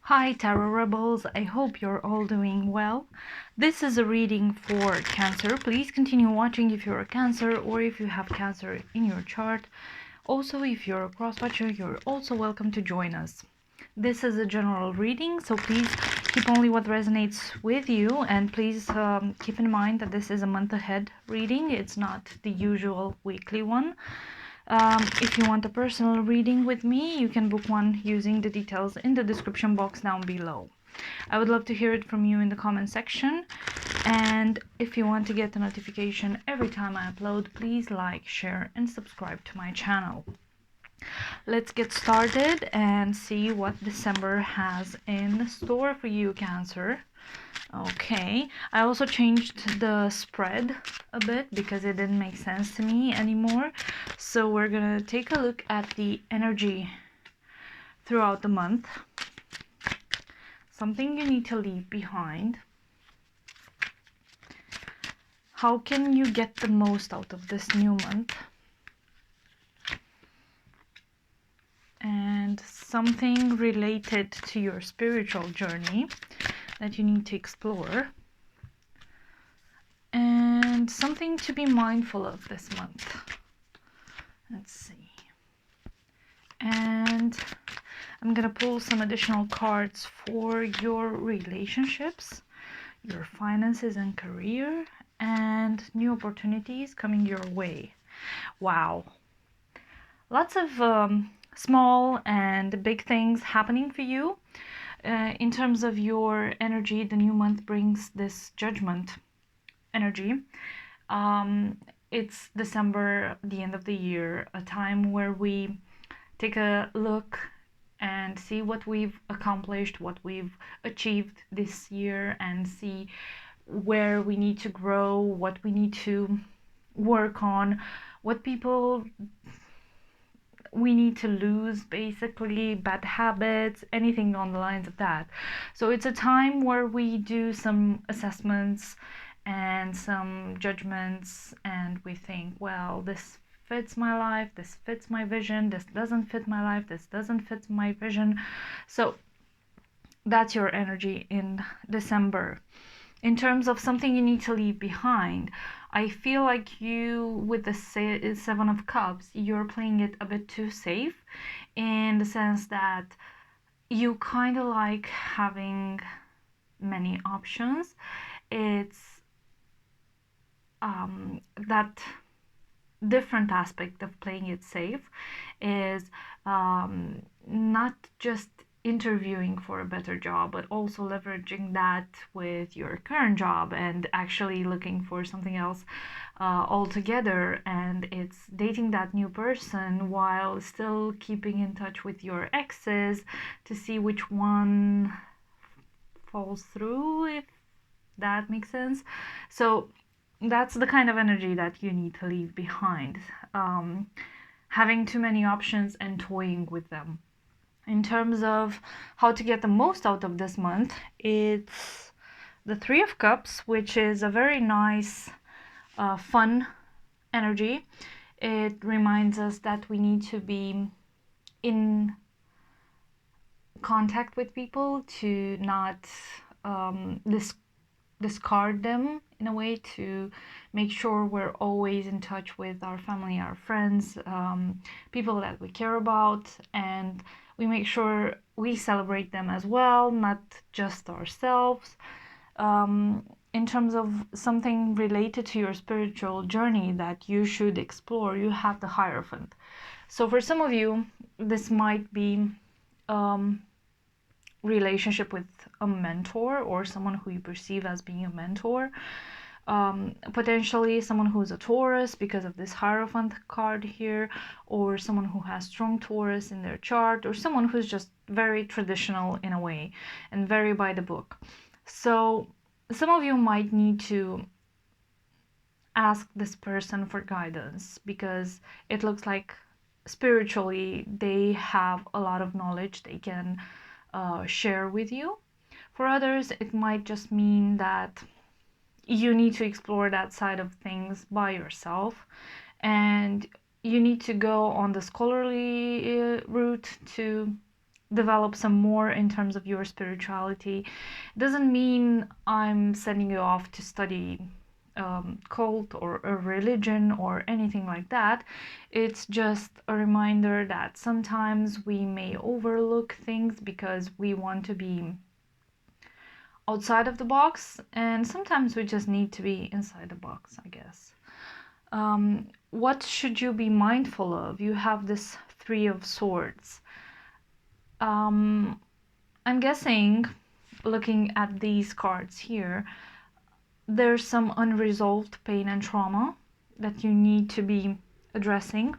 Hi Tarot Rebels, I hope you're all doing well. This is a reading for Cancer. Please continue watching if you're a Cancer or if you have Cancer in your chart. Also, if you're a crosswatcher, you're also welcome to join us. This is a general reading, so please keep only what resonates with you, and please keep in mind that this is a month ahead reading. It's not the usual weekly one. If you want a personal reading with me, you can book one using the details in the description box down below. I would love to hear it from you in the comment section. And if you want to get a notification every time I upload, please like, share, and subscribe to my channel. Let's get started and see what December has in store for you, Cancer. Okay, I also changed the spread a bit because it didn't make sense to me anymore. So we're gonna take a look at the energy throughout the month. Something you need to leave behind. How can you get the most out of this new month? And something related to your spiritual journey that you need to explore. And something to be mindful of this month. Let's see. And I'm gonna pull some additional cards for your relationships, your finances and career, and new opportunities coming your way. Wow. Lots of small and big things happening for you. In terms of your energy, the new month brings this Judgment energy. It's December, the end of the year, a time where we take a look and see what we've accomplished, what we've achieved this year, and see where we need to grow, what we need to work on, what people we need to lose, basically, bad habits, anything on the lines of that. So it's a time where we do some assessments and some judgments, and we think, well, this fits my life, this fits my vision, this doesn't fit my life, this doesn't fit my vision. So that's your energy in December. In terms of something you need to leave behind, I feel like you, with the Seven of Cups, you're playing it a bit too safe, in the sense that you kind of like having many options. It's that different aspect of playing it safe is not just interviewing for a better job, but also leveraging that with your current job and actually looking for something else altogether. And it's dating that new person while still keeping in touch with your exes to see which one falls through, if that makes sense. So that's the kind of energy that you need to leave behind. Having too many options and toying with them. In terms of how to get the most out of this month, it's the Three of Cups, which is a very nice, fun energy. It reminds us that we need to be in contact with people, to not discard them, in a way, to make sure we're always in touch with our family, our friends, people that we care about, and we make sure we celebrate them as well, not just ourselves. In terms of something related to your spiritual journey that you should explore, you have the Hierophant. So for some of you, this might be relationship with a mentor, or someone who you perceive as being a mentor. Potentially someone who's a Taurus because of this Hierophant card here, or someone who has strong Taurus in their chart, or someone who's just very traditional in a way and very by the book. So some of you might need to ask this person for guidance, because it looks like spiritually they have a lot of knowledge they can share with you. For others, it might just mean that you need to explore that side of things by yourself, and you need to go on the scholarly route to develop some more in terms of your spirituality. It doesn't mean I'm sending you off to study cult or a religion or anything like that. It's just a reminder that sometimes we may overlook things because we want to be outside of the box, and sometimes we just need to be inside the box, I guess. What should you be mindful of? You have this Three of Swords. I'm guessing, looking at these cards here, there's some unresolved pain and trauma that you need to be addressing.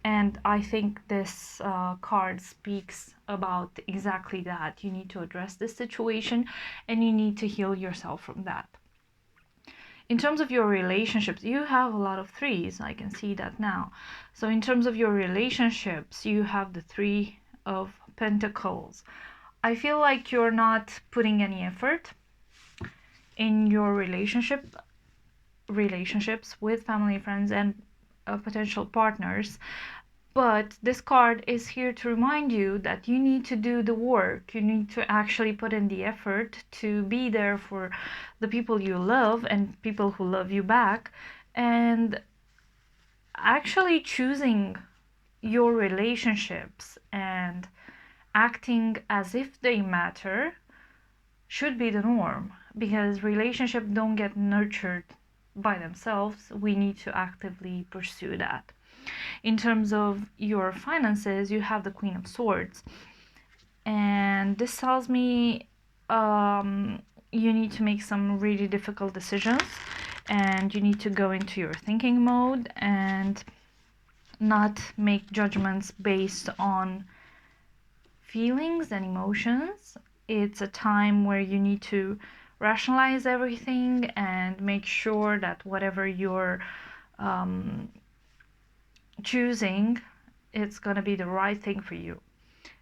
And I think this card speaks about exactly that. You need to address this situation and you need to heal yourself from that. In terms of your relationships, you have a lot of threes. I can see that now. So in terms of your relationships, you have the Three of Pentacles. I feel like you're not putting any effort in your relationships with family, friends, and potential partners. But this card is here to remind you that you need to do the work. You need to actually put in the effort to be there for the people you love and people who love you back. And actually choosing your relationships and acting as if they matter should be the norm, because relationships don't get nurtured by themselves. We need to actively pursue that. In terms of your finances, you have the Queen of Swords, and this tells me you need to make some really difficult decisions, and you need to go into your thinking mode and not make judgments based on feelings and emotions. It's a time where you need to rationalize everything and make sure that whatever you're choosing, it's going to be the right thing for you.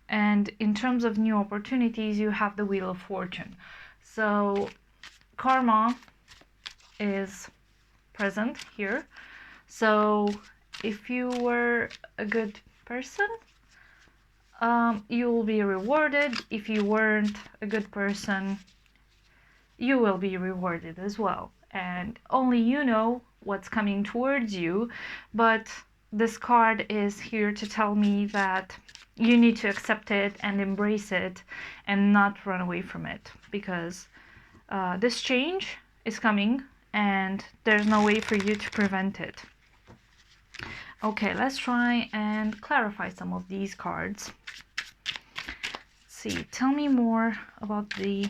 And in terms of new opportunities, you have the Wheel of Fortune. So karma is present here. So if you were a good person, you will be rewarded. If you weren't a good person, you will be rewarded as well. And only you know what's coming towards you. But this card is here to tell me that you need to accept it and embrace it and not run away from it, because this change is coming and there's no way for you to prevent it. Okay, let's try and clarify some of these cards. Let's see, tell me more about the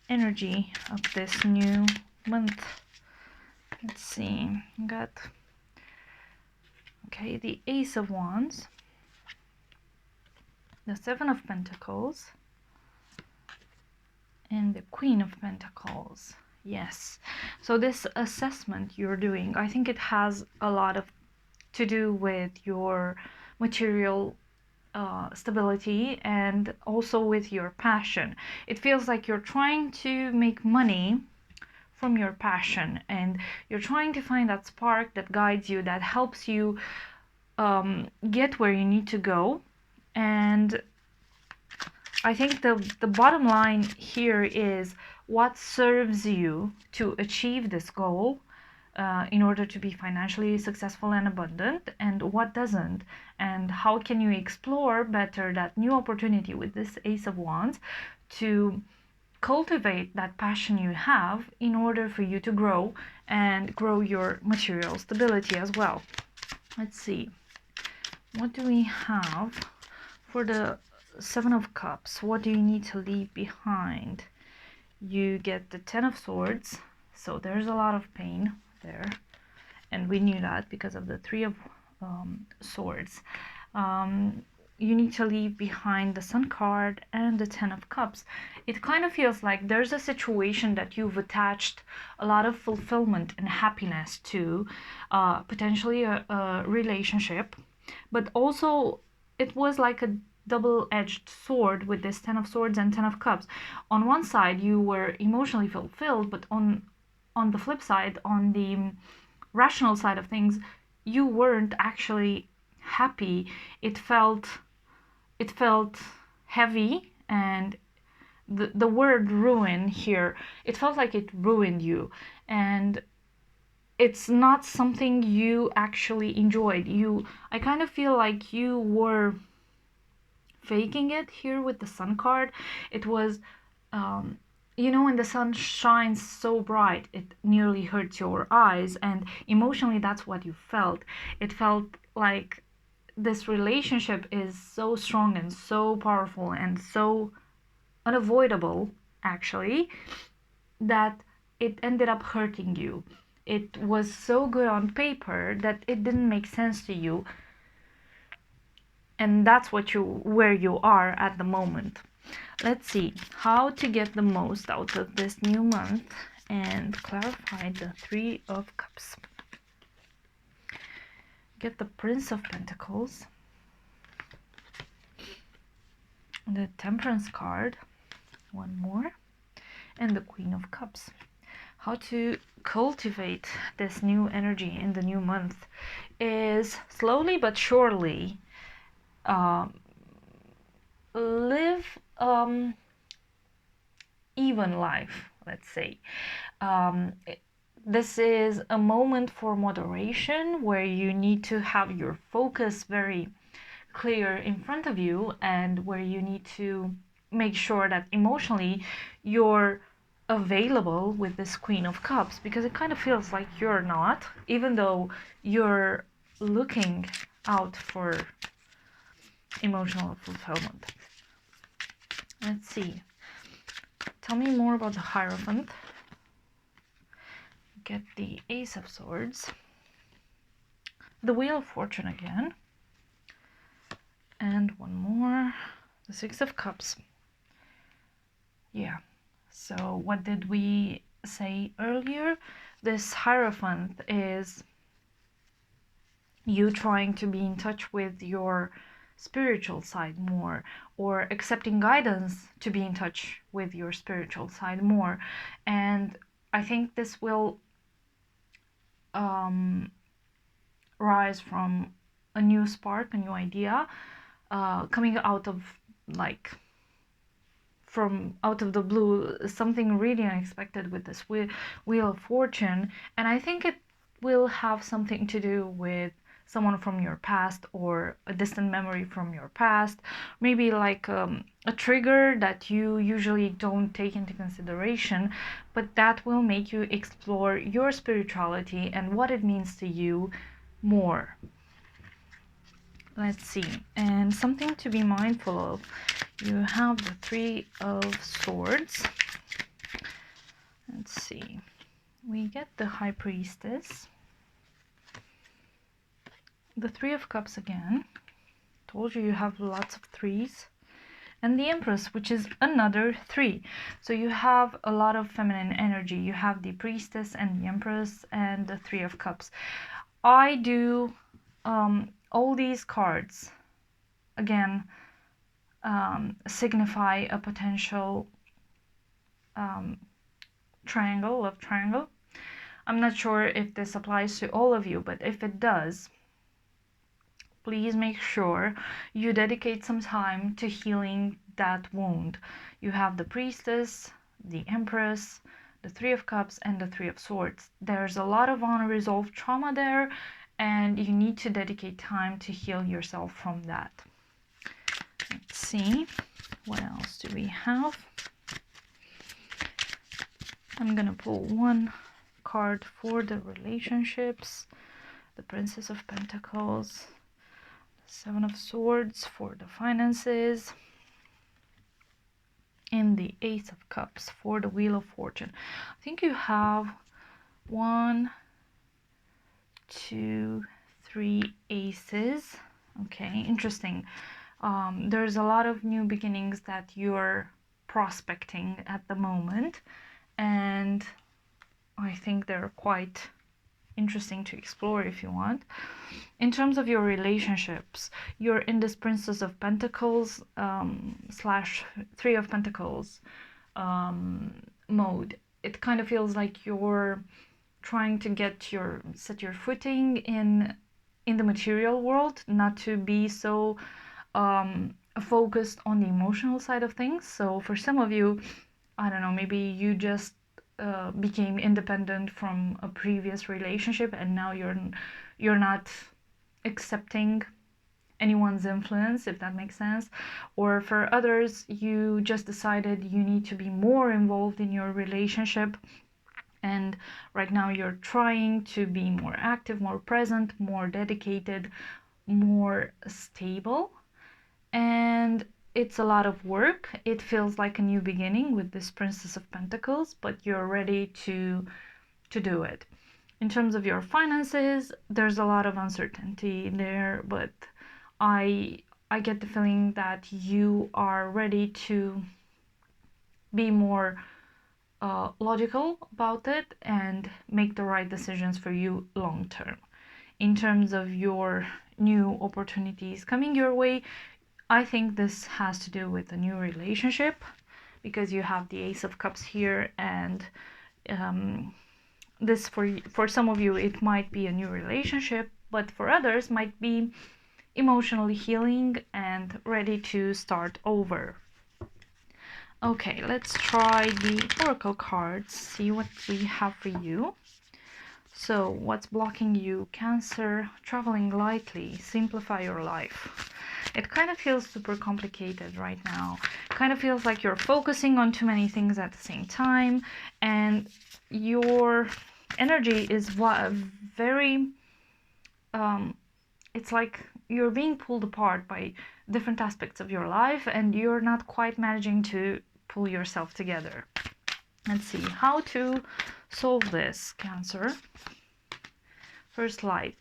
energy of this new month. Let's see, got the Ace of Wands, the Seven of Pentacles, and the Queen of Pentacles. Yes, so this assessment you're doing, I think it has a lot to do with your material stability and also with your passion. It feels like you're trying to make money from your passion, and you're trying to find that spark that guides you, that helps you get where you need to go. And I think the bottom line here is what serves you to achieve this goal in order to be financially successful and abundant, and what doesn't, and how can you explore better that new opportunity with this Ace of Wands to cultivate that passion you have in order for you to grow and grow your material stability as well. Let's see, what do we have for the Seven of Cups? What do you need to leave behind? You get the Ten of Swords, so there's a lot of pain there, and we knew that because of the Three of Swords. You need to leave behind the Sun card and the Ten of Cups. It kind of feels like there's a situation that you've attached a lot of fulfillment and happiness to, potentially a relationship, but also it was like a double-edged sword with this Ten of Swords and Ten of Cups. On one side you were emotionally fulfilled, but on the flip side, on the rational side of things, you weren't actually happy. It felt heavy, and the word ruin here, it felt like it ruined you, and it's not something you actually enjoyed. I kind of feel like you were faking it here with the sun card. It was, when the sun shines so bright, it nearly hurts your eyes, and emotionally, that's what you felt. It felt like this relationship is so strong and so powerful and so unavoidable, actually, that it ended up hurting you. It was so good on paper that it didn't make sense to you, and that's where you are at the moment. Let's see how to get the most out of this new month and clarify the Three of Cups. Get the Prince of Pentacles, the Temperance card, one more, and the Queen of Cups. How to cultivate this new energy in the new month is slowly but surely live even life, let's say. This is a moment for moderation where you need to have your focus very clear in front of you, and where you need to make sure that emotionally you're available with this Queen of Cups, because it kind of feels like you're not, even though you're looking out for emotional fulfillment. Let's see. Tell me more about the Hierophant. Get the Ace of Swords, the Wheel of Fortune again, and one more, the Six of Cups. Yeah, so what did we say earlier? This Hierophant is you trying to be in touch with your spiritual side more, or accepting guidance to be in touch with your spiritual side more. And I think this will rise from a new spark, a new idea, coming out of out of the blue, something really unexpected with this Wheel of Fortune. And I think it will have something to do with someone from your past, or a distant memory from your past, maybe like a trigger that you usually don't take into consideration, but that will make you explore your spirituality and what it means to you more. Let's see. And something to be mindful of, you have the Three of Swords. Let's see. We get the High Priestess, the Three of Cups again. Told you have lots of threes. And the Empress, which is another three. So you have a lot of feminine energy. You have the Priestess and the Empress and the Three of Cups. I do all these cards, again, signify a potential love triangle. I'm not sure if this applies to all of you, but if it does, please make sure you dedicate some time to healing that wound. You have the Priestess, the Empress, the Three of Cups, and the Three of Swords. There's a lot of unresolved trauma there, and you need to dedicate time to heal yourself from that. Let's see, what else do we have? I'm gonna pull one card for the relationships, the Princess of Pentacles, the Seven of Swords for the finances, and the Ace of Cups for the Wheel of Fortune. I think you have 1, 2, 3 aces. Okay, interesting. There's a lot of new beginnings that you're prospecting at the moment, and I think they're quite interesting to explore if you want. In terms of your relationships, you're in this Princess of Pentacles / Three of Pentacles mode. It kind of feels like you're trying to set your footing in the material world, not to be so focused on the emotional side of things. So for some of you, I don't know, maybe you just became independent from a previous relationship and now you're not accepting anyone's influence, if that makes sense. Or for others, you just decided you need to be more involved in your relationship, and right now you're trying to be more active, more present, more dedicated, more stable. And it's a lot of work. It feels like a new beginning with this Princess of Pentacles, but you're ready to do it. In terms of your finances, there's a lot of uncertainty there, but I get the feeling that you are ready to be more logical about it and make the right decisions for you long term. In terms of your new opportunities coming your way, I think this has to do with a new relationship, because you have the Ace of Cups here, and this for some of you it might be a new relationship, but for others might be emotionally healing and ready to start over. Okay, let's try the oracle cards, see what we have for you. So, what's blocking you? Cancer, traveling lightly, simplify your life. It kind of feels super complicated right now. Kind of feels like you're focusing on too many things at the same time, and your energy is very it's like you're being pulled apart by different aspects of your life and you're not quite managing to pull yourself together. Let's see how to solve this, Cancer. First light,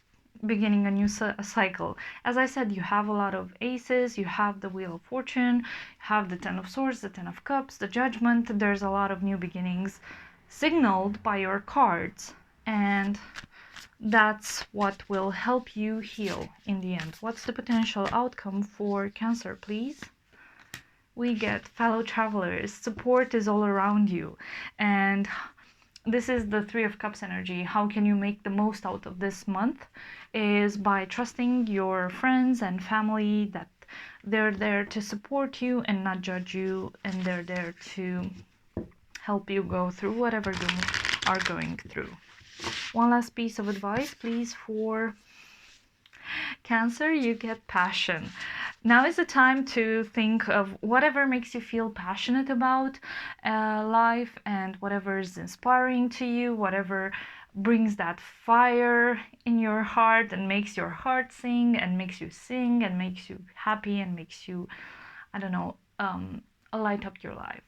beginning a new cycle. As I said, you have a lot of aces, you have the Wheel of Fortune, you have the Ten of Swords, the Ten of Cups, the Judgment. There's a lot of new beginnings signaled by your cards, and that's what will help you heal in the end. What's the potential outcome for Cancer, please? We get fellow travelers. Support is all around you, and this is the Three of Cups energy. How can you make the most out of this month is by trusting your friends and family that they're there to support you and not judge you, and they're there to help you go through whatever you are going through. One last piece of advice, please, for Cancer. You get passion. Now is the time to think of whatever makes you feel passionate about life, and whatever is inspiring to you, whatever brings that fire in your heart and makes your heart sing and makes you sing and makes you happy and makes you, I don't know, light up your life.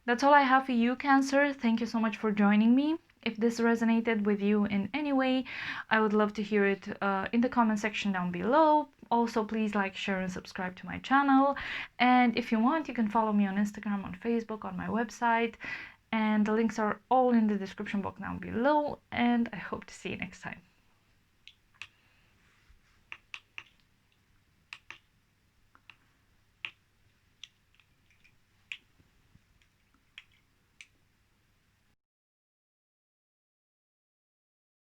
That's all I have for you, Cancer. Thank you so much for joining me. If this resonated with you in any way, I would love to hear it in the comment section down below. Also, please like, share, and subscribe to my channel. And if you want, you can follow me on Instagram, on Facebook, on my website. And the links are all in the description box down below. And I hope to see you next time.